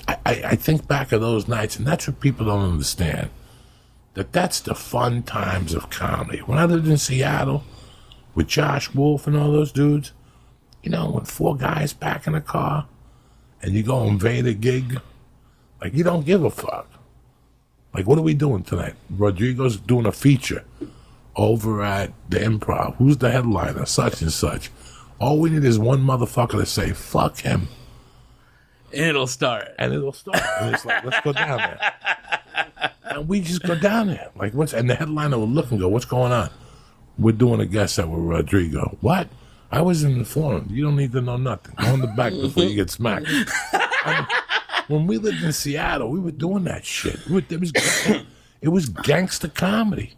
I think back of those nights, and that's what people don't understand. That's the fun times of comedy. When I lived in Seattle with Josh Wolf and all those dudes, you know, when 4 guys back in a car and you go invade a gig, like, you don't give a fuck. Like, what are we doing tonight? Rodrigo's doing a feature over at the Improv. Who's the headliner? Such and such. All we need is one motherfucker to say, fuck him. And it'll start. And it's like, let's go down there. And we just go down there. Like, and the headliner will look and go, what's going on? We're doing a guest set with Rodrigo. What? I wasn't informed. You don't need to know nothing. Go in the back before you get smacked. When we lived in Seattle, we were doing that shit. It was gangster comedy.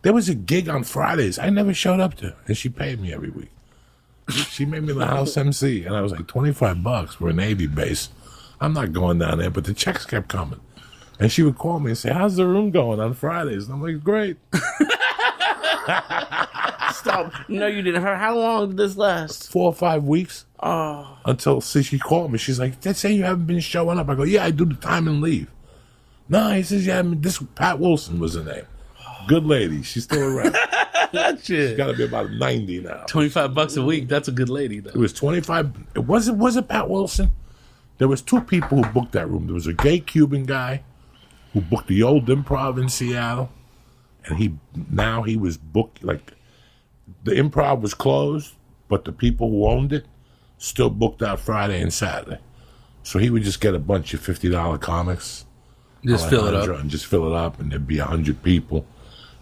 There was a gig on Fridays I never showed up to, and she paid me every week. She made me the house MC, and I was like, $25 for a Navy base. I'm not going down there, but the checks kept coming. And she would call me and say, how's the room going on Fridays? And I'm like, great. Stop. No, you didn't. How long did this last? 4 or 5 weeks. Oh. Until she called me. She's like, they say you haven't been showing up. I go, yeah, I do the time and leave. No, he says you haven't. This Pat Wilson was her name. Good lady. She's still around. She's got to be about 90 now. $25 a week. That's a good lady, though. It was 25. Was it Pat Wilson? There was 2 people who booked that room. There was a gay Cuban guy who booked the old Improv in Seattle, and he was booked, like, the Improv was closed, but the people who owned it still booked out Friday and Saturday. So he would just get a bunch of $50 comics. Just fill it up. And just fill it up, and there'd be 100 people.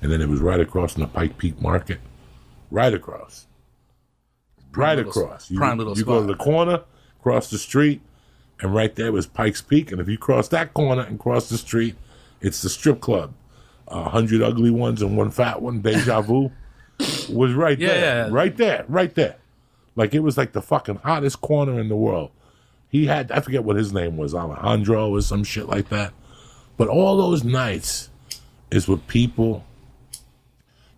And then it was right across from the Pike Peak Market. Right across. Prime little spot. You go to the corner, cross the street, and right there was Pikes Peak. And if you cross that corner and cross the street, it's the strip club. 100 ugly ones and 1 fat one, Deja Vu, was right there. Yeah. Right there. Like, it was like the fucking hottest corner in the world. He had, I forget what his name was, Alejandro or some shit like that. But all those nights is with people.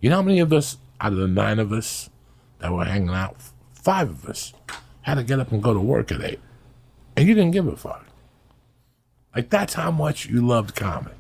You know how many of us, out of the 9 of us that were hanging out, 5 of us had to get up and go to work at 8. And you didn't give a fuck. Like, that's how much you loved comedy.